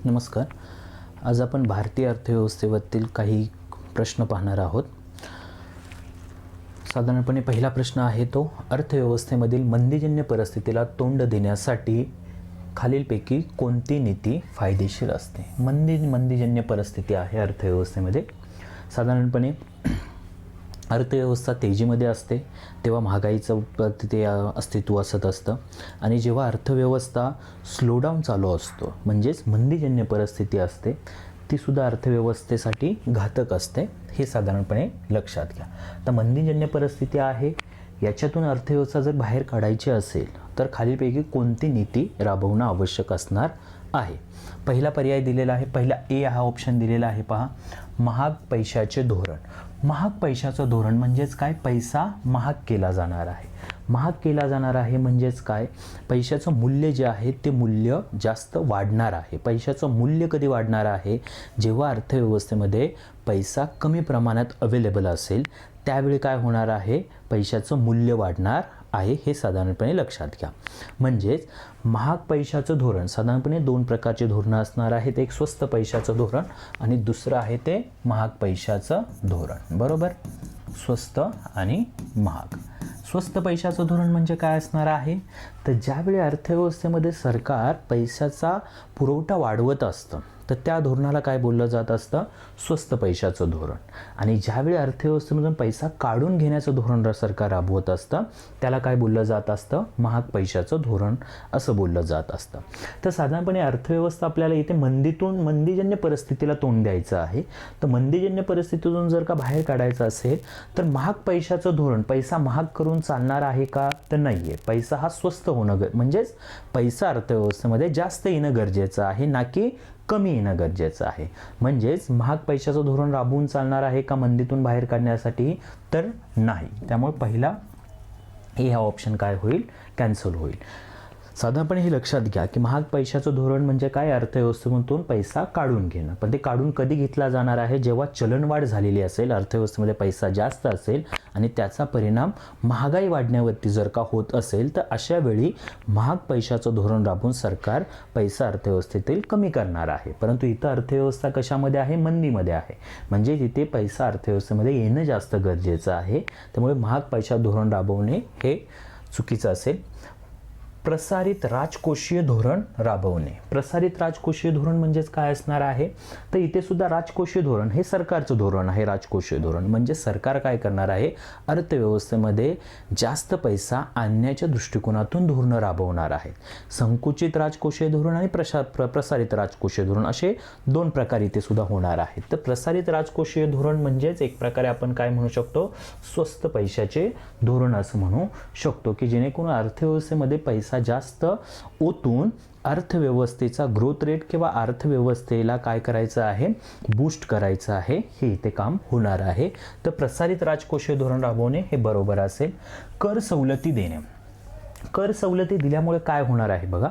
नमस्कार. आज आपण भारतीय अर्थव्यवस्थेवरील काही प्रश्न पाहणार आहोत. साधारणपणे पहिला प्रश्न आहे तो, अर्थव्यवस्थेमधील मंदीजन्य परिस्थितीला तोंड देण्यासाठी खालीलपैकी कोणती नीती फायदेशीर असते? मंदीजन्य परिस्थिती आहे अर्थव्यवस्थेमध्ये. साधारणपणे अर्थव्यवस्था तेजीमध्ये असते तेव्हा महागाईचं ते अस्तित्व असत असतं, आणि जेव्हा अर्थव्यवस्था स्लोडाऊन चालू असतो म्हणजेच मंदीजन्य परिस्थिती असते तीसुद्धा अर्थव्यवस्थेसाठी घातक असते, हे साधारणपणे लक्षात घ्या. तर मंदीजन्य परिस्थिती आहे, याच्यातून अर्थव्यवस्था जर बाहेर काढायची असेल तर खालीलपैकी कोणती नीती राबवणं आवश्यक असणार आहे? पहिला पर्याय दिलेला आहे, पहिला ए हा ऑप्शन दिलेला आहे पहा, महाग पैशाचे धोरण. महाग पैशाचं धोरण म्हणजेच काय? पैसा महाग केला जाणार आहे. महाग केला जाणार आहे म्हणजेच काय? पैशाचं मूल्य जे आहे ते मूल्य जास्त वाढणार आहे. पैशाचं मूल्य कधी वाढणार आहे? जेव्हा अर्थव्यवस्थेमध्ये पैसा कमी प्रमाणात अवेलेबल असेल त्यावेळी काय होणार आहे? पैशाचं मूल्य वाढणार आहे, हे साधारणपणे लक्षात घ्या. म्हणजेच महाग पैशाचं धोरण, साधारणपणे दोन प्रकारचे धोरणं असणार आहेत. एक स्वस्त पैशाचं धोरण आणि दुसरं आहे ते महाग पैशाचं धोरण. बरोबर, स्वस्त आणि महाग. स्वस्त पैशाचं धोरण म्हणजे काय असणार आहे? तर ज्यावेळी अर्थव्यवस्थेमध्ये सरकार पैशाचा पुरवठा वाढवत असतं तर त्या धोरणाला काय बोललं जात असतं? स्वस्त पैशाचं धोरण. आणि ज्यावेळी अर्थव्यवस्थेमधून पैसा काढून घेण्याचं धोरण सरकार राबवत असतं त्याला काय बोललं जात असतं? महाग पैशाचं धोरण असं बोललं जात असतं. तर साधारणपणे अर्थव्यवस्था आपल्याला इथे मंदीजन्य परिस्थितीला तोंड द्यायचं आहे. तर मंदीजन्य परिस्थितीतून जर का बाहेर काढायचं असेल तर महाग पैशाचं धोरण, पैसा महाग करून चालणार आहे का? तर नाही आहे. पैसा हा स्वस्त होणं म्हणजेच पैसा अर्थव्यवस्थेमध्ये जास्त येणं गरजेचं आहे, ना की कमी येणं गरजेचं आहे. म्हणजेच महाग पैशाचं धोरण राबवून चालणार आहे का मंदीतून बाहेर काढण्यासाठी? तर नाही. त्यामुळे पहिला हे हा ऑप्शन काय होईल? कॅन्सल होईल. साधारणपणे हे लक्षात घ्या की महाग पैशाचं धोरण म्हणजे काय? अर्थव्यवस्थेतून पैसा काढून घेणं. पण ते काढून कधी घेतला जाणार आहे? जेव्हा चलनवाढ झालेली असेल, अर्थव्यवस्थेमध्ये पैसा जास्त असेल आणि त्याचा परिणाम महागाई वाढण्यावरती जर का होत असेल तर अशा वेळी महाग पैशाचं धोरण राबवून सरकार पैसा अर्थव्यवस्थेतील कमी करणार आहे. परंतु इथं अर्थव्यवस्था कशामध्ये आहे? मंदीमध्ये आहे. म्हणजे तिथे पैसा अर्थव्यवस्थेमध्ये येणं जास्त गरजेचं आहे. त्यामुळे महाग पैसा धोरण राबवणे हे चुकीचं असेल. प्रसारित राजकोषीय धोरण राबवणे. प्रसारित राजकोषीय धोरण म्हणजेच काय असणार आहे? तर इथे सुद्धा राजकोषीय धोरण हे सरकारचं धोरण आहे. राजकोषीय धोरण म्हणजे सरकार काय करणार आहे? अर्थव्यवस्थेमध्ये जास्त पैसा आणण्याच्या दृष्टिकोनातून धोरणं राबवणार आहे. संकुचित राजकोषीय धोरण आणि प्रसारित राजकोषीय धोरण असे दोन प्रकार इथे सुद्धा होणार आहेत. तर प्रसारित राजकोषीय धोरण म्हणजेच एक प्रकारे आपण काय म्हणू शकतो? स्वस्त पैशाचे धोरण असं म्हणू शकतो, की जेणेकरून अर्थव्यवस्थेमध्ये पैसा जास्त ओतून अर्थव्यवस्थेचा ग्रोथ रेट किंवा अर्थव्यवस्थेला काय करायचं आहे? बूस्ट करायचं आहे, हे इथे काम होणार आहे. तर प्रसारित राजकोषीय धोरण राबवणे हे बरोबर असेल. कर सवलती देणे. कर सवलती दिल्यामुळे काय होणार आहे बघा?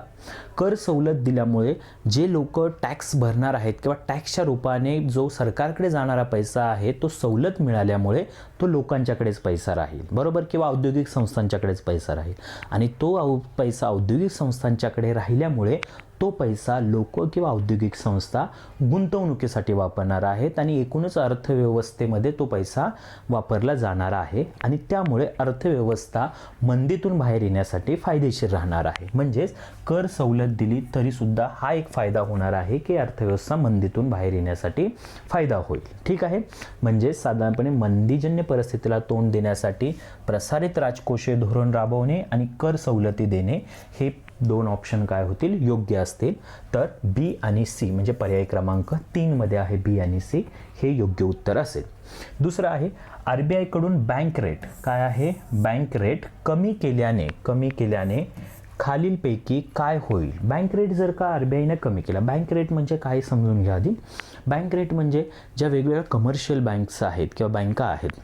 कर सवलत दिल्यामुळे जे लोक टॅक्स भरणार आहेत किंवा टॅक्सच्या रूपाने जो सरकारकडे जाणारा पैसा आहे तो सवलत मिळाल्यामुळे तो लोकांच्याकडेच पैसा राहील, बरोबर, किंवा औद्योगिक संस्थांच्याकडेच पैसा राहील. आणि तो पैसा औद्योगिक संस्थांच्याकडे राहिल्यामुळे तो पैसा लोक किंवा औद्योगिक संस्था गुंतवणुकीसाठी वापरणार आहेत आणि एकूणच अर्थव्यवस्थेमध्ये तो पैसा वापरला जाणार आहे आणि त्यामुळे अर्थव्यवस्था मंदीतून बाहेर येण्यासाठी फायदेशीर राहणार आहे. म्हणजेच कर सवलत दिली तरी सुद्धा हा एक फायदा होणार आहे की अर्थव्यवस्था मंदीतून बाहेर येण्यासाठी फायदा होईल. ठीक आहे. म्हणजे साधारणपणे मंदीजन्य परिस्थितीला तोंड देण्यासाठी प्रसारित राजकोषीय धोरण राबवणे आणि कर सवलती देणे हे दोन ऑप्शन काय होतील? योग्य असतील. तर बी आणि सी म्हणजे पर्याय क्रमांक 3 मध्ये आहे बी आणि सी हे योग्य उत्तर असेल. दुसरं आहे RBI कडून बँक रेट. काय आहे? बँक रेट कमी केल्याने खालीलपैकी काय होईल? बँक रेट जर का RBIने कमी केला, बँक रेट म्हणजे काय समजून घ्या आधी. बँक रेट म्हणजे ज्या वेगवेगळ्या कमर्शियल बँक्स आहेत किंवा बँका आहेत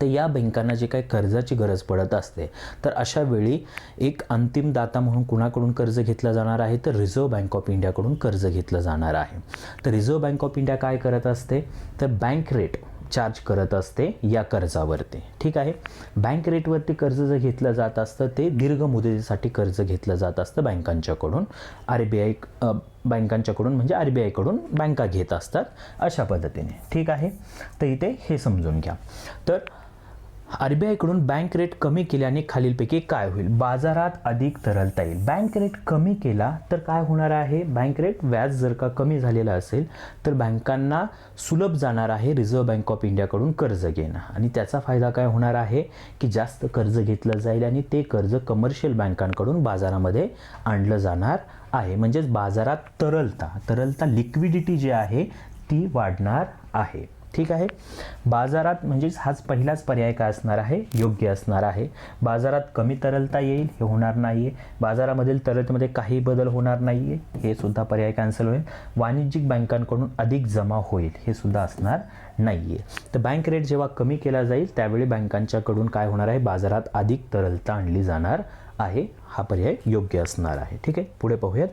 तर या बँकांना जे काही कर्जाची गरज पडत असते तर अशा वेळी एक अंतिम दाता म्हणून कुणाकडून कर्ज घेतलं जाणार आहे? तर रिझर्व्ह बँक ऑफ इंडियाकडून कर्ज घेतलं जाणार आहे. तर रिझर्व्ह बँक ऑफ इंडिया काय करत असते? तर बँक रेट चार्ज करत असते या कर्जावरती. ठीक आहे. बँक रेटवरती कर्ज जर घेतलं जात असतं ते दीर्घ मुदतीसाठी कर्ज घेतलं जात असतं बँकांच्याकडून. RBI बँकांच्याकडून म्हणजे RBI कडून बँका घेत असतात अशा पद्धतीने. ठीक आहे. तर इथे हे समजून घ्या. तर RBI कडून बँक रेट कमी केल्याने खालीलपैकी काय होईल? बाजारात अधिक तरलता येईल. बँक रेट कमी केला तर काय होणार आहे? बँक रेट व्याज जर का कमी झालेला असेल तर बँकांना सुलभ जाणार आहे रिझर्व्ह बँक ऑफ इंडियाकडून कर्ज घेणं, आणि त्याचा फायदा काय होणार आहे की जास्त कर्ज घेतलं जाईल आणि ते कर्ज कमर्शियल बँकांकडून बाजारामध्ये आणलं जाणार आहे. म्हणजेच बाजारात तरलता लिक्विडिटी जी आहे ती वाढणार आहे. ठीक आहे. बाजारात म्हणजेच हाच पहिलाच पर्याय काय असणार आहे? योग्य असणार आहे. बाजारात कमी तरलता येईल हे होणार नाही आहे. बाजारामधील तरलतेमध्ये काही बदल होणार नाही आहे हे सुद्धा पर्याय कॅन्सल होईल. वाणिज्यिक बँकांकडून अधिक जमा होईल हे सुद्धा असणार नाही आहे. तर बँक रेट जेव्हा कमी केला जाईल त्यावेळी बँकांच्याकडून काय होणार आहे? बाजारात अधिक तरलता आणली जाणार आहे. हा पर्याय योग्य असणार आहे. ठीक आहे. पुढे पाहूयात.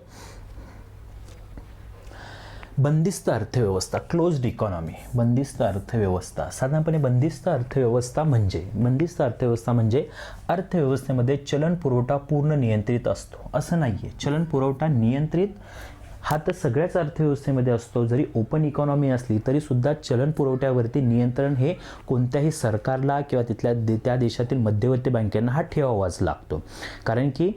बंदिस्त अर्थव्यवस्था, क्लोज्ड इकॉनॉमी. बंदिस्त अर्थव्यवस्था साधारणपणे बंदिस्त अर्थव्यवस्था म्हणजे अर्थव्यवस्थेमध्ये चलन पुरवठा पूर्ण नियंत्रित असतो असं नाही आहे. चलन पुरवठा नियंत्रित हा तर सगळ्याच अर्थव्यवस्थेमध्ये असतो. जरी ओपन इकॉनॉमी असली तरी सुद्धा चलन पुरवठ्यावरती नियंत्रण हे कोणत्याही सरकारला किंवा त्या देशातील मध्यवर्ती बँकांना हा ठेवावाच लागतो. कारण की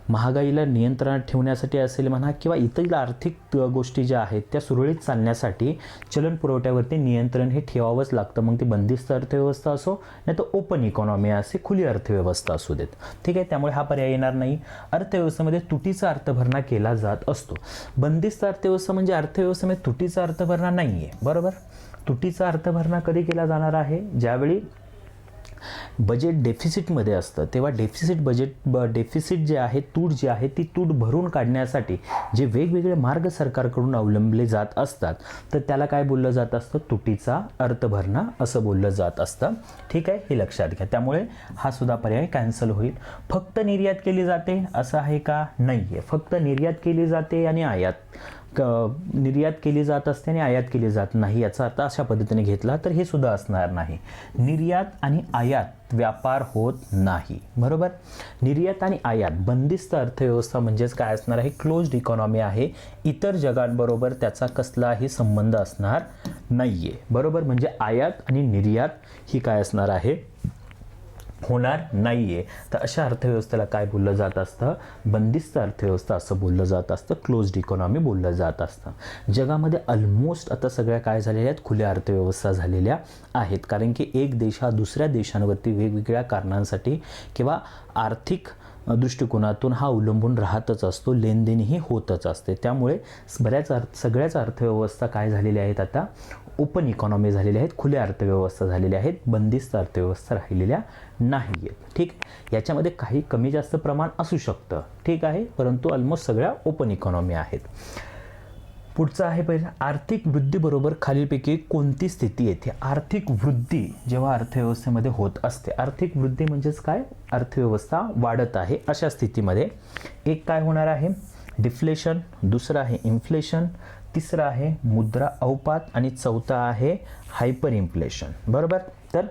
महागाईला नियंत्रणात ठेवण्यासाठी असेल म्हणा किंवा इतर आर्थिक गोष्टी ज्या आहेत त्या सुरळीत चालण्यासाठी चलन पुरवठ्यावरती नियंत्रण हे ठेवावंच लागतं. मग ती बंदिस्त अर्थव्यवस्था असो नाही तर ओपन इकॉनॉमी असे खुली अर्थव्यवस्था असू देत. ठीक आहे. त्यामुळे हा पर्याय येणार नाही. अर्थव्यवस्थेमध्ये तुटीचा अर्थभरणा केला जात असतो. बंदिस्त अर्थव्यवस्था म्हणजे अर्थव्यवस्थेमध्ये तुटीचा अर्थभरणा नाही आहे. बरोबर. तुटीचा अर्थभरणा कधी केला जाणार आहे? ज्यावेळी बजेट डेफिसिटमध्ये असतं तेव्हा डेफिसिट जे आहे, तूट जी आहे ती तूट भरून काढण्यासाठी जे वेगवेगळे मार्ग सरकारकडून अवलंबले जात असतात तर त्याला काय बोललं जात असतं? तुटीचा अर्थभरणा असं बोललं जात असतं. ठीक आहे. हे लक्षात घ्या. त्यामुळे हा सुद्धा पर्याय कॅन्सल होईल. फक्त निर्यात केली जाते असं आहे का? नाही आहे. फक्त निर्यात केली जाते आणि निर्यात केली जात असते आणि आयात केली जात नाही याचा अर्थ अशा पद्धतीने घेतला तर हे सुद्धा असणार नाही. निर्यात आणि आयात व्यापार होत नाही. बरोबर. निर्यात आणि आयात बंदिस्त अर्थव्यवस्था म्हणजेच काय असणार आहे? क्लोज्ड इकॉनॉमी आहे. इतर जगांबरोबर त्याचा कसलाही संबंध असणार नाहीये. बरोबर. म्हणजे आयात आणि निर्यात ही काय असणार आहे? होणार नाहीये. तर अशा अर्थव्यवस्थेला काय बोललं जात असतं? बंदिस्त अर्थव्यवस्था असं बोललं जात असतं. क्लोज्ड इकॉनॉमी बोललं जात असतं. जगामध्ये ऑलमोस्ट आता सगळ्या काय झालेल्या आहेत? खुल्या अर्थव्यवस्था झालेल्या आहेत. कारण की एक देश हा दुसऱ्या देशांवरती वेगवेगळ्या कारणांसाठी किंवा आर्थिक दृष्टिकोनातून हा अवलंबून राहतच असतो. लेनदेनही होतच असते. त्यामुळे सगळ्याच अर्थव्यवस्था काय झालेल्या आहेत? आता ओपन इकॉनॉमी झालेल्या आहेत. खुल्या अर्थव्यवस्था झालेल्या आहेत. बंदिस्त अर्थव्यवस्था राहिलेल्या नाही आहेत. ठीक. याच्यामध्ये काही कमी जास्त प्रमाण असू शकतं. ठीक आहे. परंतु ऑलमोस्ट सगळ्या ओपन इकॉनॉमी आहेत. पुढचं आहे पहिलं आर्थिक वृद्धीबरोबर खालीलपैकी कोणती स्थिती येते? आर्थिक वृद्धी जेव्हा अर्थव्यवस्थेमध्ये होत असते, आर्थिक वृद्धी म्हणजेच काय? अर्थव्यवस्था वाढत आहे अशा स्थितीमध्ये एक काय होणार आहे? डिफ्लेशन. दुसरं आहे इन्फ्लेशन. तिसरं आहे मुद्रा अवपात आणि चौथा आहे हायपर इन्फ्लेशन. बरोबर. तर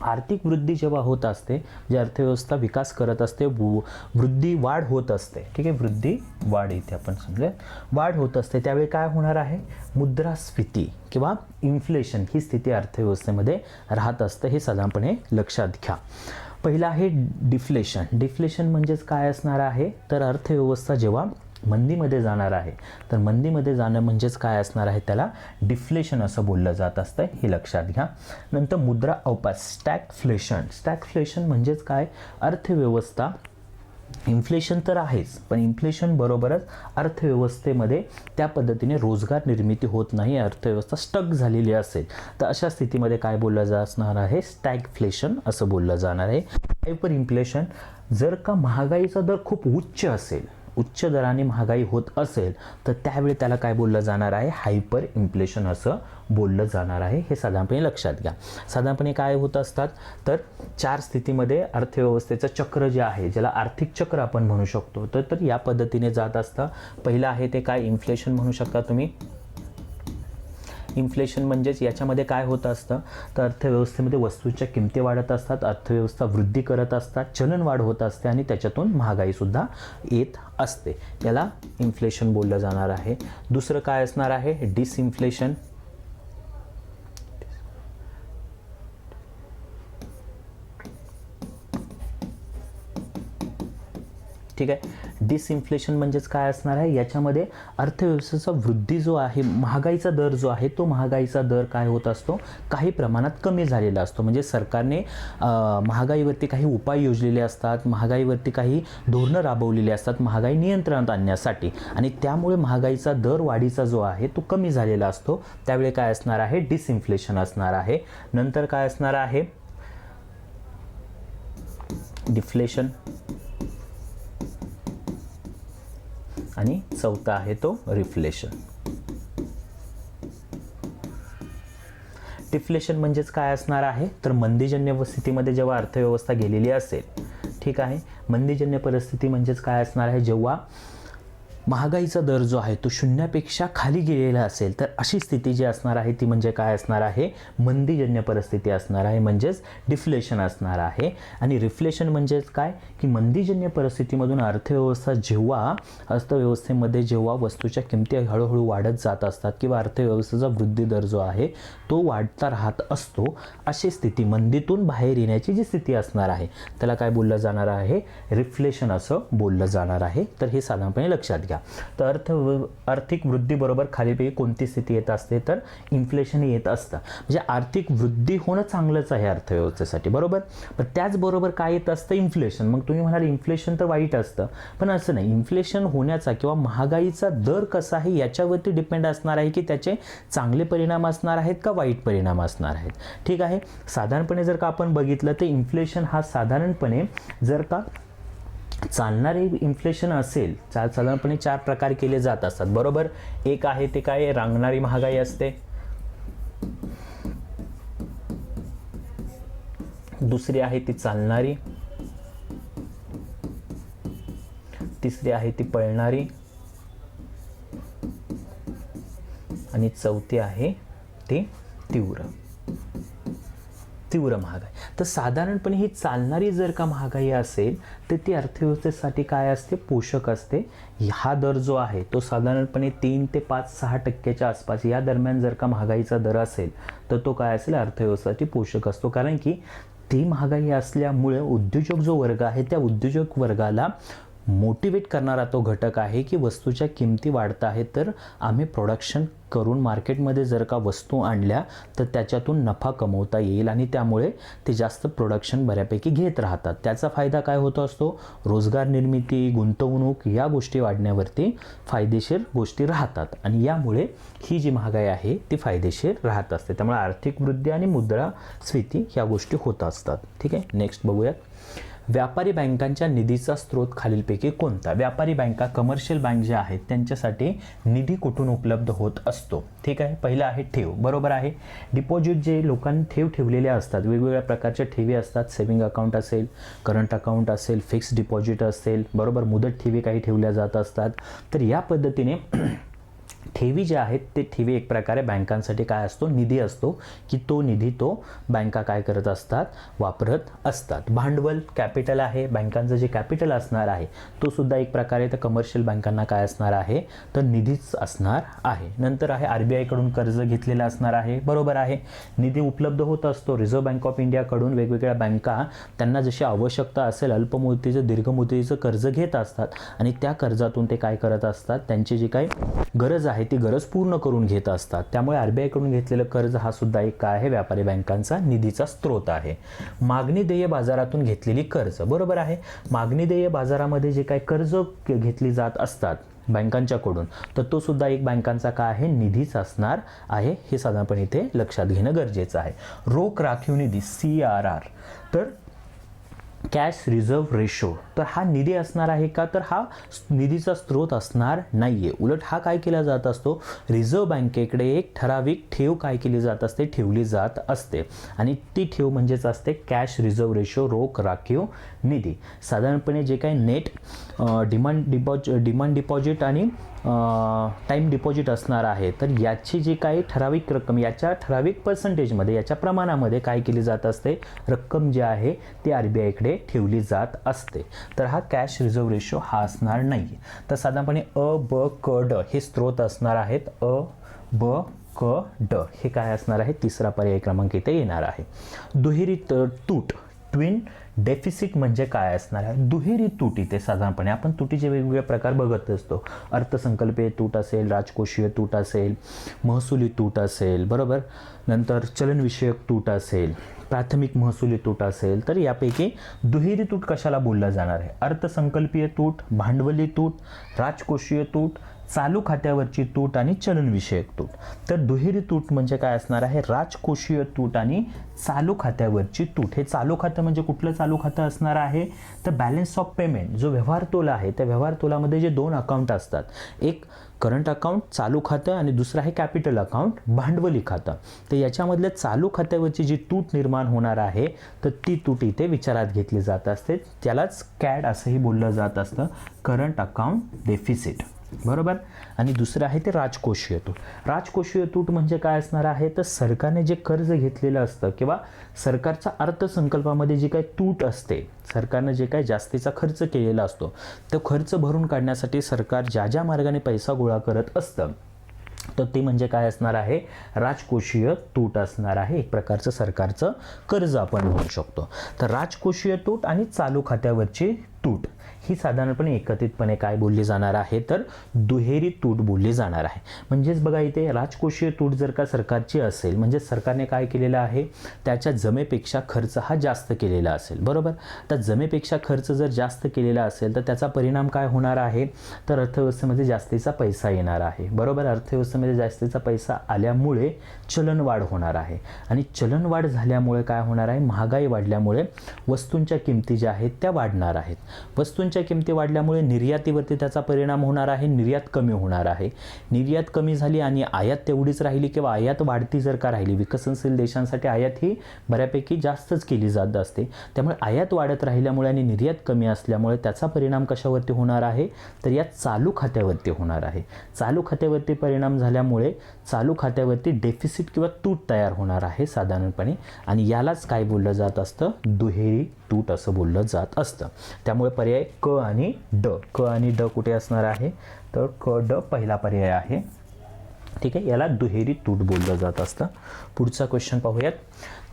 आर्थिक वृद्धी जेव्हा होत असते, जे अर्थव्यवस्था विकास करत असते, वृद्धी वाढ होत असते. ठीक आहे. वृद्धी वाढ इथे आपण समजूया वाढ होत असते त्यावेळी काय होणार आहे? मुद्रास्फीती किंवा इन्फ्लेशन ही स्थिती अर्थव्यवस्थेमध्ये राहत असतं. हे साधारणपणे लक्षात घ्या. पहिलं आहे डिफ्लेशन. डिफ्लेशन म्हणजेच काय असणार आहे? तर अर्थव्यवस्था जेव्हा मंदीमध्ये जाणार आहे तर मंदीमध्ये जाणं म्हणजेच काय असणार आहे? त्याला डिफ्लेशन असं बोललं जात असतं. हे लक्षात घ्या. नंतर मुद्रा अवपात स्टॅगफ्लेशन. स्टॅगफ्लेशन म्हणजेच काय? अर्थव्यवस्था इन्फ्लेशन तर आहेच पण इन्फ्लेशन बरोबरच अर्थव्यवस्थेमध्ये त्या पद्धतीने रोजगार निर्मिती होत नाही. अर्थव्यवस्था स्टक झालेली असेल तर अशा स्थितीमध्ये काय बोललं जाणार आहे? स्टॅगफ्लेशन असं बोललं जाणार आहे. हायपर इन्फ्लेशन जर का महागाईचा दर खूप उच्च दराने महागाई होत असेल तर त्यावेळी त्याला काय बोललं जाणार आहे? हायपर इन्फ्लेशन असं बोललं जाणार आहे. हे साधारणपणे लक्षात घ्या. साधारणपणे काय होत असतात? तर 4 स्थितीमध्ये अर्थव्यवस्थेचं चक्र जे आहे ज्याला आर्थिक चक्र आपण म्हणू शकतो तर या पद्धतीने जात असतं. पहिलं आहे ते काय? इन्फ्लेशन म्हणू शकता तुम्ही. इन्फ्लेशन म्हणजेच याच्यामध्ये काय होत असतं, तर अर्थव्यवस्थेमध्ये वस्तूच्या किमती वाढत असतात, अर्थव्यवस्था वृद्धी करत असतात, चलनवाढ होत असते आणि त्याच्यातून महागाईसुद्धा येत असते. याला इन्फ्लेशन बोललं जाणार आहे. दुसरं काय असणार आहे, डिसइन्फ्लेशन. ठीक आहे. डिसइन्फ्लेशन म्हणजेच काय असणार आहे, याच्यामध्ये अर्थव्यवस्थेचा वृद्धी जो आहे, महागाईचा दर जो आहे, तो महागाईचा दर काय होत असतो, काही प्रमाणात कमी झालेला असतो. म्हणजे सरकारने महागाईवरती काही उपाय योजलेले असतात, महागाईवरती काही धोरणं राबवलेली असतात महागाई नियंत्रणात आणण्यासाठी, आणि त्यामुळे महागाईचा दर वाढीचा जो आहे तो कमी झालेला असतो. त्यावेळी काय असणार आहे, डिसइन्फ्लेशन असणार आहे. नंतर काय असणार आहे, डिफ्लेशन. आणि चौथा आहे तो रिफ्लेशन. डिफ्लेशन म्हणजेच काय असणार आहे, तर मंदीजन्य स्थितीमध्ये जेव्हा अर्थव्यवस्था गेलेली असेल, ठीक आहे, मंदीजन्य परिस्थिती म्हणजेच काय असणार आहे, जेव्हा महागाईचा दर जो आहे तो शून्यापेक्षा खाली गेलेला असेल, तर अशी स्थिती जी असणार आहे ती म्हणजे काय असणार आहे, मंदीजन्य परिस्थिती असणार आहे, म्हणजेच डिफ्लेशन असणार आहे. आणि रिफ्लेशन म्हणजेच काय, की मंदीजन्य परिस्थितीमधून अर्थव्यवस्थेमध्ये जेव्हा वस्तूच्या किमती हळूहळू वाढत जात असतात किंवा अर्थव्यवस्थेचा वृद्धी दर जो आहे तो वाढता राहत असतो, अशी स्थिती, मंदीतून बाहेर येण्याची जी स्थिती असणार आहे त्याला काय बोललं जाणार आहे, रिफ्लेशन असं बोललं जाणार आहे. तर हे साधारणपणे लक्षात घ्या. तर आर्थिक वृद्धीबरोबर खालीलपैकी कोणती स्थिती येत असते, तर इन्फ्लेशन येत असतं. म्हणजे आर्थिक वृद्धी होणं चांगलंच आहे अर्थव्यवस्थेसाठी, बरोबर. पण त्याचबरोबर काय येत असतं, इन्फ्लेशन. मग तुम्ही म्हणाल इन्फ्लेशन तर वाईट असतं, पण असं नाही. इन्फ्लेशन होण्याचा किंवा महागाईचा दर कसा आहे याच्यावरती डिपेंड असणार आहे की त्याचे चांगले परिणाम असणार आहेत का वाईट परिणाम असणार आहेत. ठीक आहे. साधारणपणे जर का आपण बघितलं तर इन्फ्लेशन हा साधारणपणे जर का चालणारे इन्फ्लेशन असेल, साधारणपणे 4 प्रकार केले जात असतात, बरोबर. एक आहे ते काय, रांगणारी महागाई असते. दुसरी आहे ती चालणारी. तिसरी आहे ती पळणारी. आणि चौथी आहे ती तीव्र महागाई. तर साधारणपणे ही चालणारी जर का महागाई असेल तर ती अर्थव्यवस्थेसाठी काय असते, पोषक असते. हा दर जो आहे तो साधारणपणे 3 ते 5-6% आसपास या दरम्यान जर का महागाईचा दर असेल तर तो काय असेल, अर्थव्यवस्थेसाठी पोषक असतो. कारण की ती महागाई असल्यामुळे उद्योजक जो वर्ग आहे त्या उद्योजक वर्गाला मोटिवेट करणारा तो घटक आहे की वस्तूच्या किमती वाढत आहेत, तर आम्ही प्रोडक्शन करून मार्केटमध्ये जर का वस्तू आणल्या तर त्याच्यातून नफा कमवता येईल आणि त्यामुळे ते जास्त प्रोडक्शन बऱ्यापैकी घेत राहतात. त्याचा फायदा काय होतो असतो, रोजगार निर्मिती, गुंतवणूक या गोष्टी वाढण्यावरती फायदेशीर गोष्टी राहतात आणि यामुळे ही जी महागाई आहे ती फायदेशीर राहत असते. त्यामुळे आर्थिक वृद्धी आणि मुद्रास्फीती ह्या गोष्टी होत असतात. ठीक आहे. नेक्स्ट बघूयात. व्यापारी बँकांच्या निधीचा स्रोत खालीलपैकी कोणता. व्यापारी बँका, कमर्शियल बँक ज्या आहेत त्यांच्यासाठी निधी कुठून उपलब्ध होत असतो. ठीक आहे. पहिलं आहे ठेव, बरोबर आहे. डिपॉझिट जे लोकांनी ठेवलेले असतात, वेगवेगळ्या प्रकारच्या ठेवी असतात. सेव्हिंग अकाउंट असेल, करंट अकाउंट असेल, फिक्स्ड डिपॉझिट असेल, बरोबर. मुदत ठेवी काही ठेवल्या जात असतात. तर या पद्धतीने ठेवी ज्या आहेत ते ठेवी एक प्रकारे बँकांसाठी काय असतो, निधी असतो की तो निधी तो बँका काय करत असतात, वापरत असतात. भांडवल, कॅपिटल आहे. बँकांचं जे कॅपिटल असणार आहे तो सुद्धा एक प्रकारे तर कमर्शियल बँकांना काय असणार आहे, तर निधीच असणार आहे. नंतर आहे RBI कडून कर्ज घेतलेलं असणार आहे, बरोबर आहे. निधी उपलब्ध होत असतो रिझर्व्ह बँक ऑफ इंडियाकडून. वेगवेगळ्या बँका त्यांना जशी आवश्यकता असेल अल्पमुदतीचं, दीर्घमुदतीचं कर्ज घेत असतात आणि त्या कर्जातून ते काय करत असतात, त्यांची जी काही गरज आहे ती गरज पूर्ण करून घेत असतात. त्यामुळे RBI कडून घेतलेलं कर्ज हा सुद्धा एक काय आहे, व्यापारी बँकांचा निधीचा स्रोत आहे. मागणी देय बाजारातून घेतलेली कर्ज, बरोबर आहे. मागणी देय बाजारामध्ये जे काही कर्ज घेतली जात असतात बँकांच्याकडून तर तो सुद्धा एक बँकांचा काय आहे, निधीच असणार आहे. हे साधारणपणे इथे लक्षात घेणं गरजेचं आहे. रोख राखीव निधी CRR, तर कॅश रिझर्व्ह रेशो, तर हा निधी असणार आहे का, तर हा निधीचा स्रोत असणार नाही आहे. उलट हा काय केला जात असतो, रिझर्व्ह बँकेकडे एक ठराविक ठेव काय केली जात असते, ठेवली जात असते आणि ती ठेव म्हणजेच असते कॅश रिझर्व्ह रेशो, रोख राखीव निधी. साधारणपणे जे काही नेट डिमांड डिपॉझिट आणि टाईम डिपॉझिट असणार आहे, तर याची जी काही ठराविक रक्कम याच्या ठराविक पर्सेंटेजमध्ये, याच्या प्रमाणामध्ये काय केली जात असते, रक्कम जी आहे ती RBIकडे ठेवली जात असते. तर हा कॅश रिझर्व्ह रेशो हा असणार नाही. तर साधारणपणे अ, ब, क, ड हे स्रोत असणार आहेत. अ, ब, क, ड हे काय असणार आहे, तिसरा पर्याय क्रमांक इथे येणार आहे. दुहेरी तूट, ट्विन डेफिसिट म्हणजे काय असणार आहे, दुहेरी तूट. इथे साधारणपणे आपण तुटीचे वेगवेगळे प्रकार बघत असतो. अर्थसंकल्पीय तूट असेल, राजकोषीय तूट असेल, महसुली तूट असेल, बरोबर, नंतर चलनविषयक तूट असेल, प्राथमिक महसुली तूट असेल. तर यापैकी दुहेरी तूट कशाला बोलला जाणार आहे, अर्थसंकल्पीय तूट, भांडवली तूट, राजकोषीय तूट, चालू खात्यावरची तूट आणि चलनविषयक तूट. तर दुहेरी तूट म्हणजे काय असणार आहे, राजकोषीय तूट आणि चालू खात्यावरची तूट. हे चालू खातं म्हणजे कुठलं चालू खातं असणार आहे, तर बॅलन्स ऑफ पेमेंट, जो व्यवहार तोला आहे, त्या व्यवहार तोलामध्ये जे दोन अकाउंट असतात, एक करंट अकाउंट चालू खातं आणि दुसरं आहे कॅपिटल अकाउंट भांडवली खातं. तर याच्यामधल्या चालू खात्यावरची जी तूट निर्माण होणार आहे, तर ती तूट इथे विचारात घेतली जात असते. त्यालाच कॅड असंही बोललं जात असतं, करंट अकाउंट डेफिसिट, बरोबर. आणि दुसरं आहे ते राजकोषीय तूट. राजकोषीय तूट म्हणजे काय असणार आहे, तर सरकारने जे कर्ज घेतलेलं असतं किंवा सरकारच्या अर्थसंकल्पामध्ये जी काही तूट असते, सरकारनं जे काही जास्तीचा खर्च केलेला असतो, तो खर्च भरून काढण्यासाठी सरकार ज्या ज्या मार्गाने पैसा गोळा करत असतं, तर ते म्हणजे काय असणार आहे, राजकोषीय तूट असणार आहे. एक प्रकारचं सरकारचं कर्ज आपण म्हणू शकतो. तर राजकोषीय तूट आणि चालू खात्यावरची तूट ही साधारणपणे एकत्रितपणे काय बोलली जाणार आहे, तर दुहेरी तूट बोलली जाणार आहे. म्हणजेच बघा इथे राजकोषीय तूट जर का सरकारची असेल, म्हणजे सरकारने काय केलेलं आहे, त्याच्या जमेपेक्षा खर्च हा जास्त केलेला असेल, बरोबर. तर जमेपेक्षा खर्च जर जास्त केलेला असेल, तर त्याचा परिणाम काय होणार आहे, तर अर्थव्यवस्थेमध्ये जास्तीचा पैसा येणार आहे, बरोबर. अर्थव्यवस्थेमध्ये जास्तीचा पैसा आल्यामुळे चलनवाढ होणार आहे आणि चलनवाढ झाल्यामुळे काय होणार आहे, महागाई वाढल्यामुळे वस्तूंच्या किमती ज्या आहेत त्या वाढणार आहेत. वस्तूंच्या किमती वाढल्यामुळे निर्यातीवरती त्याचा परिणाम होणार आहे, निर्यात कमी होणार आहे. निर्यात कमी झाली आणि आयात तेवढीच राहिली किंवा आयात वाढती जर का राहिली, विकसनशील देशांसाठी आयात ही बऱ्यापैकी जास्तच केली जात असते, त्यामुळे आयात वाढत राहिल्यामुळे आणि निर्यात कमी असल्यामुळे त्याचा परिणाम कशावरती होणार आहे, तर या चालू खात्यावरती होणार आहे. चालू खात्यावरती परिणाम झाल्यामुळे चालू खात्यावरती डेफिसिट किंवा तूट तयार होणार आहे साधारणपणे, आणि यालाच काय बोललं जात असतं, दुहेरी तूट असं बोललं जात असतं. त्यामुळे पर्याय क आणि ड, क आणि ड कुठे असणार आहे, तर क ड पहिला पर्याय आहे. ठीक आहे, याला दुहेरी तूट बोललं जात असतं. पुढचा क्वेश्चन पाहूयात.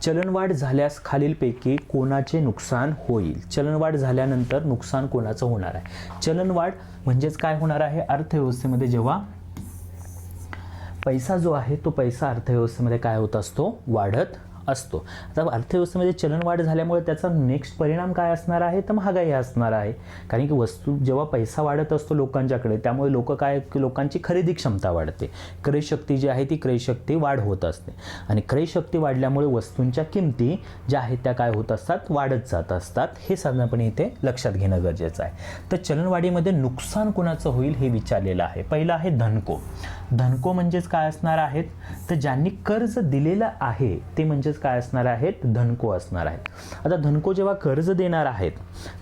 चलनवाढ झाल्यास खालीलपैकी कोणाचे नुकसान होईल. चलनवाढ झाल्यानंतर नुकसान कोणाचं होणार आहे. चलनवाढ म्हणजेच काय होणार आहे, अर्थव्यवस्थेमध्ये जेव्हा पैसा जो आहे तो पैसा अर्थव्यवस्थेमध्ये काय होत असतो, वाढत असतो. आता अर्थव्यवस्थेमध्ये चलनवाढ झाल्यामुळे त्याचा नेक्स्ट परिणाम काय असणार आहे, तर महागाई असणार आहे. कारण की वस्तू जेव्हा पैसा वाढत असतो लोकांच्याकडे, त्यामुळे लोकांची खरेदी क्षमता वाढते, क्रयशक्ती जी आहे ती क्रयशक्ती वाढ होत असते आणि क्रयशक्ती वाढल्यामुळे वस्तूंच्या किमती ज्या आहेत त्या काय होत असतात, वाढत जात असतात. हे साधारणपणे इथे लक्षात घेणं गरजेचं आहे. तर चलनवाढीमध्ये नुकसान कोणाचं होईल हे विचारलेलं आहे. पहिलं आहे धनको. धनको म्हणजेच काय असणार आहेत, तर ज्यांनी कर्ज दिलेलं आहे ते म्हणजेच काय असणार आहेत, धनको असणार आहेत. आता धनको जेव्हा कर्ज देणार आहेत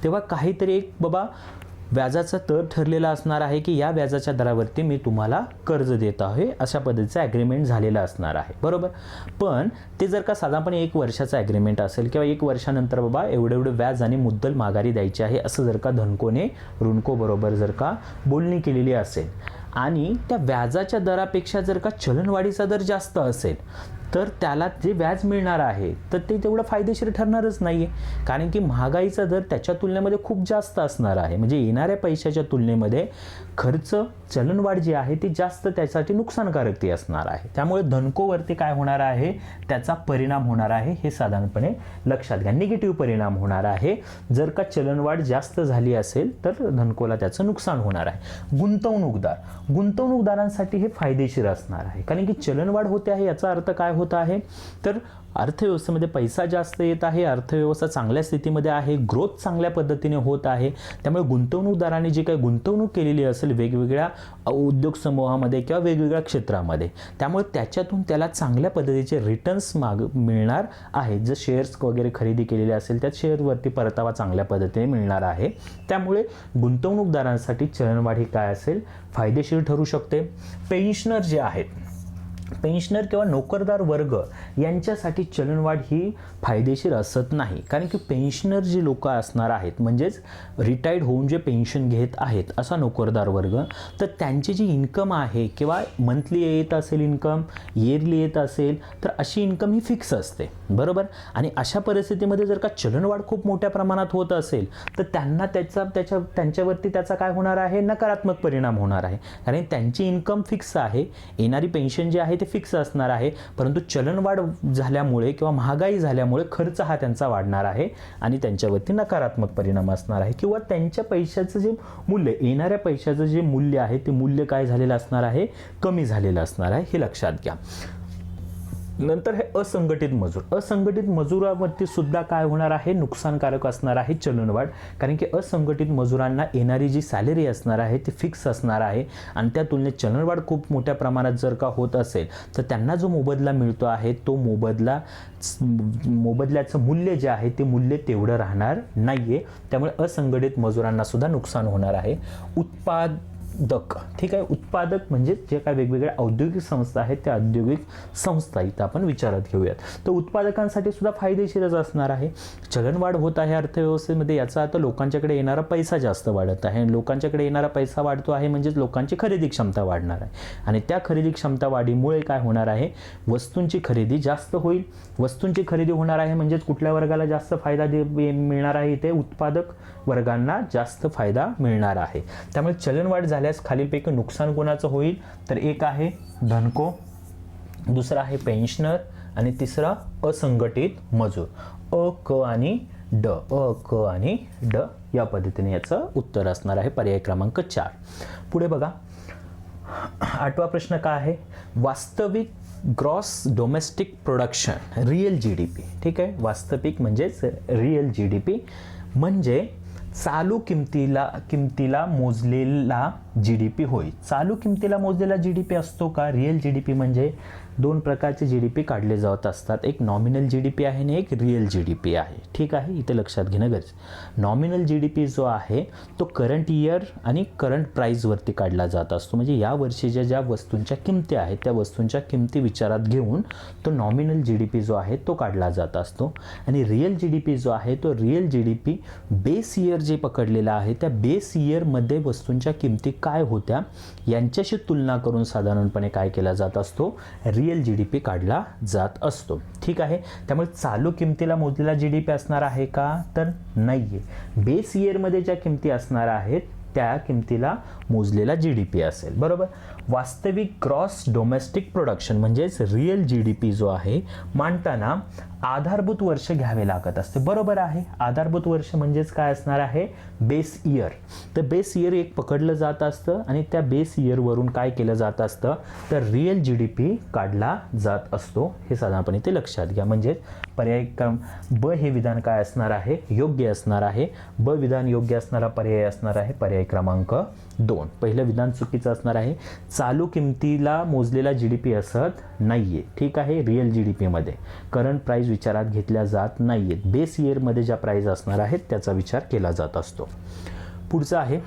तेव्हा काहीतरी एक बाबा व्याजाचा दर ठरलेला असणार आहे की या व्याजाच्या दरावरती मी तुम्हाला कर्ज देत आहे, अशा पद्धतीचं ॲग्रीमेंट झालेलं असणार आहे, बरोबर. पण ते जर का साधारणपणे 1 वर्षाचं ॲग्रीमेंट असेल किंवा 1 वर्षानंतर बाबा एवढं व्याज आणि मुद्दल माघारी द्यायची आहे असं जर का धनकोने ऋणको बरोबर जर का बोलणी केलेली असेल आणि त्या व्याजाच्या दरापेक्षा जर का चलनवाढीचा दर जास्त असेल, तर त्याला जे व्याज मिळणार आहे तर ते तेवढं फायदेशीर ठरणारच नाही आहे. कारण की महागाईचा दर त्याच्या तुलनेमध्ये खूप जास्त असणार आहे. म्हणजे येणाऱ्या पैशाच्या तुलनेमध्ये खर्च चलनवाढ जी आहे ती जास्त त्यासाठी नुकसानकारक ती असणार आहे. त्यामुळे धनकोवरती काय होणार आहे, त्याचा परिणाम होणार आहे. हे साधारणपणे लक्षात घ्या. निगेटिव्ह परिणाम होणार आहे. जर का चलनवाढ जास्त झाली असेल तर धनकोला त्याचं नुकसान होणार आहे. गुंतवणूकदारांसाठी हे फायदेशीर असणार आहे. कारण की चलनवाढ होते आहे याचा अर्थ काय होत आहे, तर अर्थव्यवस्थेमध्ये पैसा जास्त येत आहे, अर्थव्यवस्था चांगल्या स्थितीमध्ये आहे, ग्रोथ चांगल्या पद्धतीने होत आहे. त्यामुळे गुंतवणूकदारांनी जी काही गुंतवणूक केलेली असेल वेगवेगळ्या उद्योग समूहामध्ये किंवा वेगवेगळ्या क्षेत्रामध्ये, त्यामुळे त्याच्यातून त्याला चांगल्या पद्धतीचे रिटर्न्स मिळणार आहे. जर शेअर्स वगैरे खरेदी केलेले असेल त्या शेअरवरती परतावा चांगल्या पद्धतीने मिळणार आहे. त्यामुळे गुंतवणूकदारांसाठी चलनवाढ ही काय असेल, फायदेशीर ठरू शकते. पेन्शनर जे आहेत, पेन्शनर किंवा नोकरदार वर्ग यांच्यासाठी चलनवाढ ही फायदेशीर असत नाही. कारण की पेन्शनर जे लोक असणार आहेत, म्हणजेच रिटायर्ड होऊन जे पेन्शन घेत आहेत असा नोकरदार वर्ग, तर त्यांची जी इन्कम आहे किंवा मंथली येत असेल इन्कम, इयरली येत असेल, तर अशी इन्कम ही फिक्स असते, बरोबर. आणि अशा परिस्थितीमध्ये जर का चलनवाढ खूप मोठ्या प्रमाणात होत असेल तर त्यांना त्यांच्यावरती त्याचा काय होणार आहे, नकारात्मक परिणाम होणार आहे. कारण त्यांची इन्कम फिक्स आहे, येणारी पेन्शन जी आहे ते फिक्स असणार आहे, परंतु चलनवाढ झाल्यामुळे किंवा महागाई झाल्यामुळे खर्च हा त्यांचा वाढणार आहे आणि त्यांच्यावरती नकारात्मक परिणाम असणार आहे. किंवा त्यांच्या पैशाचं जे मूल्य, येणाऱ्या पैशाचं जे मूल्य आहे ते मूल्य काय झालेलं असणार आहे, कमी झालेलं असणार आहे, हे लक्षात घ्या. नंतर हे असंघटित मजूर, असंघटित मजुरावरती सुद्धा काय होणार आहे, नुकसानकारक असणार आहे चलनवाढ. कारण की असंघटित मजुरांना येणारी जी सॅलरी असणार आहे ती फिक्स असणार आहे आणि त्या तुलनेत चलनवाढ खूप मोठ्या प्रमाणात जर का होत असेल तर त्यांना जो मोबदला मिळतो आहे तो मोबदल्याचं मूल्य जे आहे ते मूल्य तेवढं राहणार नाहीये. त्यामुळे असंघटित मजुरांना सुद्धा नुकसान होणार आहे. उत्पादक, ठीक आहे, उत्पादक म्हणजे जे काय वेगवेगळ्या औद्योगिक संस्था आहेत त्या औद्योगिक संस्था इथं आपण विचारात घेऊयात. तर उत्पादकांसाठी सुद्धा फायदेशीरच असणार आहे. चलनवाढ होत आहे अर्थव्यवस्थेमध्ये, याचा अर्थ लोकांच्याकडे येणारा पैसा जास्त वाढत आहे. लोकांच्याकडे येणारा पैसा वाढतो आहे म्हणजेच लोकांची खरेदी क्षमता वाढणार आहे आणि त्या खरेदी क्षमता वाढीमुळे काय होणार आहे, वस्तूंची खरेदी जास्त होईल. वस्तूंची खरेदी होणार आहे म्हणजेच कुठल्या वर्गाला जास्त फायदा मिळणार आहे, इथे उत्पादक वर्गांना जास्त फायदा मिळणार आहे. त्यामुळे चलनवाढ झाल्यास खालीलपैकी नुकसान कोणाचं होईल, तर एक आहे धनको, दुसरा आहे पेन्शनर आणि तिसरा असंघटित मजूर. अ, क आणि ड, अ, क आणि ड या पद्धतीने याचं उत्तर असणार आहे, पर्याय क्रमांक 4. पुढे बघा, 8वा प्रश्न काय आहे, वास्तविक gross domestic production, real GDP. ठीक आहे, वास्तविक म्हणजेच रिअल जीडीपी म्हणजे चालू किमतीला मोजलेला जीडीपी होय. चालू किमतीला मोजलेला जीडीपी असतो का? रिअल जीडीपी म्हणजे दोन प्रकारचे जीडीपी काढले जात असतात, एक नॉमिनल जीडीपी आहे आणि एक रिअल जीडीपी आहे. ठीक आहे, इथे लक्षात घेणं गरजेचं. नॉमिनल जीडीपी जो आहे तो करंट इयर आणि करंट प्राइसवरती काढला जात असतो. म्हणजे या वर्षीच्या ज्या वस्तूंच्या किमती आहेत त्या वस्तूंच्या किमती विचारात घेऊन तो नॉमिनल जीडीपी जो आहे तो काढला जात असतो. आणि रिअल जीडीपी जो आहे तो रिअल जीडीपी बेस इयर जे पकडलेला आहे त्या बेस इयरमध्ये वस्तूंच्या किमती काय होत्या यांच्याशी तुलना करून साधारणपणे काय केला जात असतो, रिअल जीडीपी काढला जात असतो. ठीक आहे, त्यामुळे चालू किमतीला मोजलेला जीडीपी असणार आहे का, तर नाहीये. बेस इयरमध्ये ज्या किमती असणार आहेत त्या किमतीला मोजलेला जीडीपी असेल, बरोबर. वास्तविक ग्रॉस डोमेस्टिक प्रोडक्शन म्हणजेच रिअल जीडीपी जो आहे मांडताना आधारभूत वर्ष घ्यावे लागत असते, बरोबर आहे. आधारभूत वर्ष म्हणजेच काय असणार आहे, बेस इयर. तर बेस इयर एक पकडलं जात असतं आणि त्या बेस इयरवरून काय केलं जात असतं, तर रिअल जीडीपी काढला जात असतो. हे साधारणपणे ते लक्षात घ्या. म्हणजे पर्याय ब हे विधान काय असणार आहे, योग्य असणार आहे. ब विधान योग्य असणारा पर्याय असणार आहे पर्याय क्रमांक 2. पहिलं विधान चुकीचं असणार आहे. चालू किमतीला मोजलेला जीडीपी असत नाहीये. ठीक आहे, रिअल जीडीपी मध्ये करंट प्राइस विचारात घेतल्या जात नाहीयेत. बेस इयरमध्ये ज्या प्राइस असणार आहेत त्याचा विचार केला जात असतो. पुढचा आहे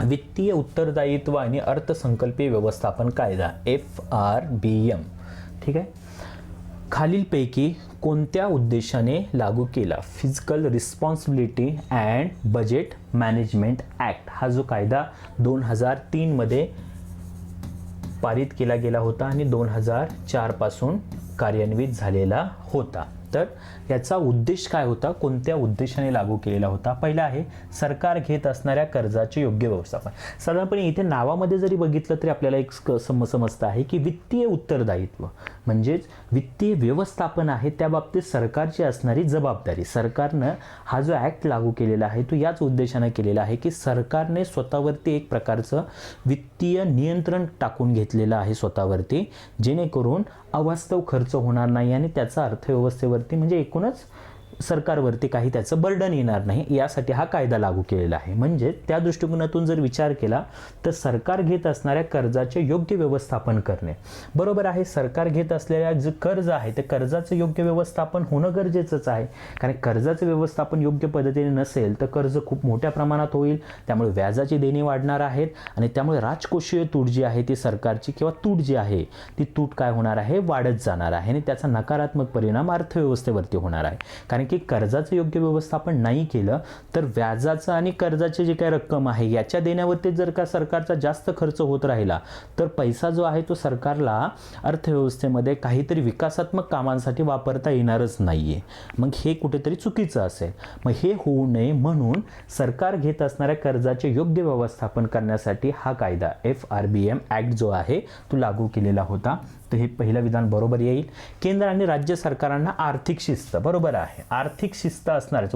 वित्तीय उत्तरदायित्व आणि अर्थसंकल्पीय व्यवस्थापन कायदा, FRBM. ठीक आहे, खालीलपैकी कोणत्या उद्देशाने लागू केला, physical responsibility and budget management act. हा जो कायदा 2003 मध्ये पारित केला गेला होता आणि 2004 पासून कार्यान्वित झालेला होता. तर याचा उद्देश काय होता, कोणत्या उद्देशाने लागू केलेला होता? पहिला आहे सरकार घेत असणाऱ्या कर्जाचे योग्य व्यवस्थापन. साधारणपणे इथे नावामध्ये जरी बघितलं तरी आपल्याला एक समजतं आहे की वित्तीय उत्तरदायित्व म्हणजेच वित्तीय व्यवस्थापन आहे, त्या बाबतीत सरकारची असणारी जबाबदारी. सरकारनं हा जो ॲक्ट लागू केलेला आहे तो याच उद्देशाने केलेला आहे की सरकारने स्वतःवरती एक प्रकारचं वित्तीय नियंत्रण टाकून घेतलेलं आहे स्वतःवरती, जेणेकरून अवास्तव खर्च होणार नाही आणि त्याचा अर्थव्यवस्थेवरती म्हणजे एकूणच सरकारवरती काही त्याचं बर्डन येणार नाही, यासाठी हा कायदा लागू केलेला आहे. म्हणजे त्या दृष्टिकोनातून जर विचार केला तर सरकार घेत असणाऱ्या कर्जाचे योग्य व्यवस्थापन करणे. बरोबर आहे, सरकार घेत असलेल्या जे कर्ज आहे ते कर्जाचं योग्य व्यवस्थापन होणं गरजेचंच आहे. कारण कर्जाचं व्यवस्थापन योग्य पद्धतीने नसेल तर कर्ज खूप मोठ्या प्रमाणात होईल, त्यामुळे व्याजाची देणी वाढणार आहेत आणि त्यामुळे राजकोषीय तूट जी आहे ती सरकारची किंवा तूट जी आहे ती तूट काय होणार आहे, वाढत जाणार आहे आणि त्याचा नकारात्मक परिणाम अर्थव्यवस्थेवरती होणार आहे. कारण की कर्जाचं योग्य व्यवस्थापन नाही केलं तर व्याजाचं आणि कर्जाची जी काही रक्कम आहे याच्या देण्यावरती जर का सरकारचा जास्त खर्च होत राहिला तर पैसा जो आहे तो सरकारला अर्थव्यवस्थेमध्ये काहीतरी विकासात्मक कामांसाठी वापरता येणारच नाहीये. मग हे कुठेतरी चुकीचं असेल. मग हे होऊ नये म्हणून सरकार घेत असणाऱ्या कर्जाचे योग्य व्यवस्थापन करण्यासाठी हा कायदा FRBM ॲक्ट जो आहे तो लागू केलेला होता. तर हे पहिलं विधान बरोबर येईल. केंद्र आणि राज्य सरकारांना आर्थिक शिस्त, बरोबर आहे, आर्थिक शिस्त असणारच.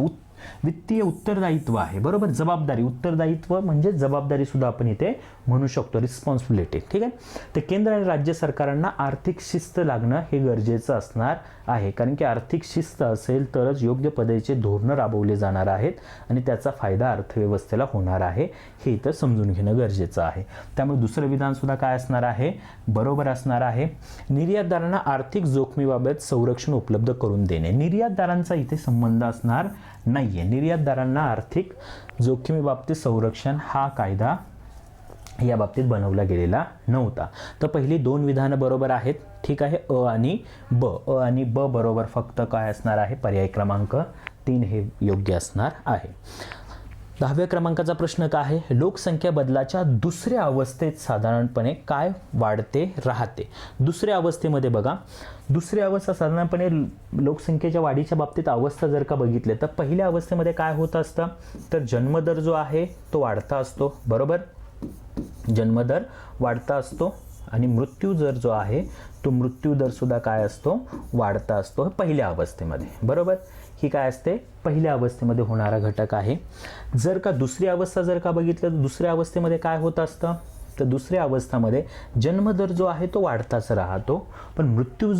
वित्तीय उत्तरदायित्व आहे, बरोबर, जबाबदारी, उत्तरदायित्व म्हणजे जबाबदारी सुद्धा आपण इथे म्हणू शकतो, रिस्पॉन्सिबिलिटी. ठीक आहे, तर केंद्र आणि राज्य सरकारांना आर्थिक शिस्त लागणं हे गरजेचं असणार आहे. कारण की आर्थिक शिस्त असेल तरच योग्य पद्धतीचे धोरणं राबवले जाणार आहेत आणि त्याचा फायदा अर्थव्यवस्थेला होणार आहे, हे इथं समजून घेणं गरजेचं आहे. त्यामुळे दुसरं विधान सुद्धा काय असणार आहे, बरोबर असणार आहे. निर्यातदारांना आर्थिक जोखमीबाबत संरक्षण उपलब्ध करून देणे. निर्यातदारांचा इथे संबंध असणार नाहीये. निर्यातदारांना आर्थिक जोखमीबाबतीत संरक्षण हा कायदा या बाबतीत बनवला गेलेला नव्हता. तर पहिली दोन विधानं बरोबर आहेत. ठीक आहे, अ आणि ब बरोबर, फक्त काय असणार आहे, पर्याय क्रमांक 3 हे योग्य असणार आहे. 10व्या क्रमांकाचा प्रश्न काय आहे, लोकसंख्या बदलाच्या दुसऱ्या अवस्थेत साधारणपणे काय वाढते राहते. दुसऱ्या अवस्थेमध्ये बघा, दुसरी अवस्था साधारणपणे लोकसंख्येच्या वाढीच्या बाबतीत अवस्था जर का बघितले तर पहिल्या अवस्थेमध्ये काय होत असतं, तर जन्मदर जो आहे तो वाढता असतो, बरोबर, जन्मदर वाढता असतो आणि मृत्यू दर जो आहे तो मृत्यू दर सुद्धा काय असतो, वाढता असतो पहिल्या अवस्थेमध्ये, बरोबर. ही काय असते, पहिल्या अवस्थेमध्ये होणारा घटक आहे. जर का दुसरी अवस्था जर का बघितलं तर दुसऱ्या अवस्थेमध्ये काय होत असतं, तर दुसऱ्या अवस्थेमध्ये जन्मदर जो आहे तो वाढताच राहतो, पण मृत्यू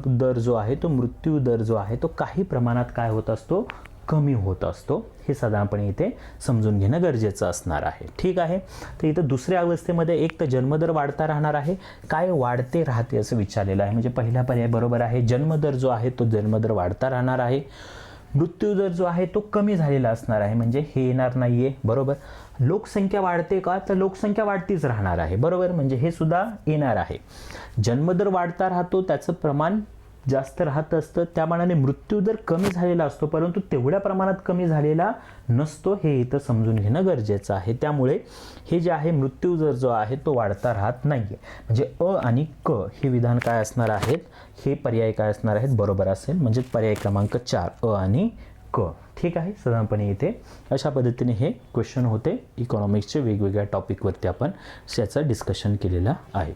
दर जो आहे तो मृत्यू दर जो आहे तो काही प्रमाणात काय होत असतो, कमी होत असतो. हे साधारणपणे इथे समजून घेणं गरजेचं असणार आहे. ठीक आहे, तर इथं दुसऱ्या अवस्थेमध्ये एक तर जन्मदर वाढता राहणार आहे, काय वाढते राहते असं विचारलेलं आहे. म्हणजे पहिला पर्याय बरोबर आहे, जन्मदर जो आहे तो जन्मदर वाढता राहणार आहे. मृत्यू दर जो आहे तो कमी झालेला असणार आहे, म्हणजे हे येणार नाहीये, बरोबर. लोकसंख्या वाढते का, तर लोकसंख्या वाढतीच राहणार आहे, बरोबर, म्हणजे हे सुद्धा येणार आहे. जन्मदर वाढता राहतो, त्याचं प्रमाण जास्त राहत असतं, त्या मानाने मृत्यूदर कमी झालेला असतो, परंतु तेवढ्या प्रमाणात कमी झालेला नसतो, हे इथं समजून घेणं गरजेचं आहे. त्यामुळे हे जे आहे मृत्यूदर जो आहे तो वाढता राहत नाहीये. म्हणजे अ आणि क हे विधान काय असणार आहेत, हे पर्याय काय असणार आहेत, बरोबर असेल, म्हणजे पर्याय क्रमांक 4 अ आणि क. ठीक आहे, साधारणपणे इथे अशा पद्धतीने हे क्वेश्चन होते. इकॉनॉमिक्सचे वेगवेगळ्या टॉपिकवरती आपण याचं डिस्कशन केलेलं आहे.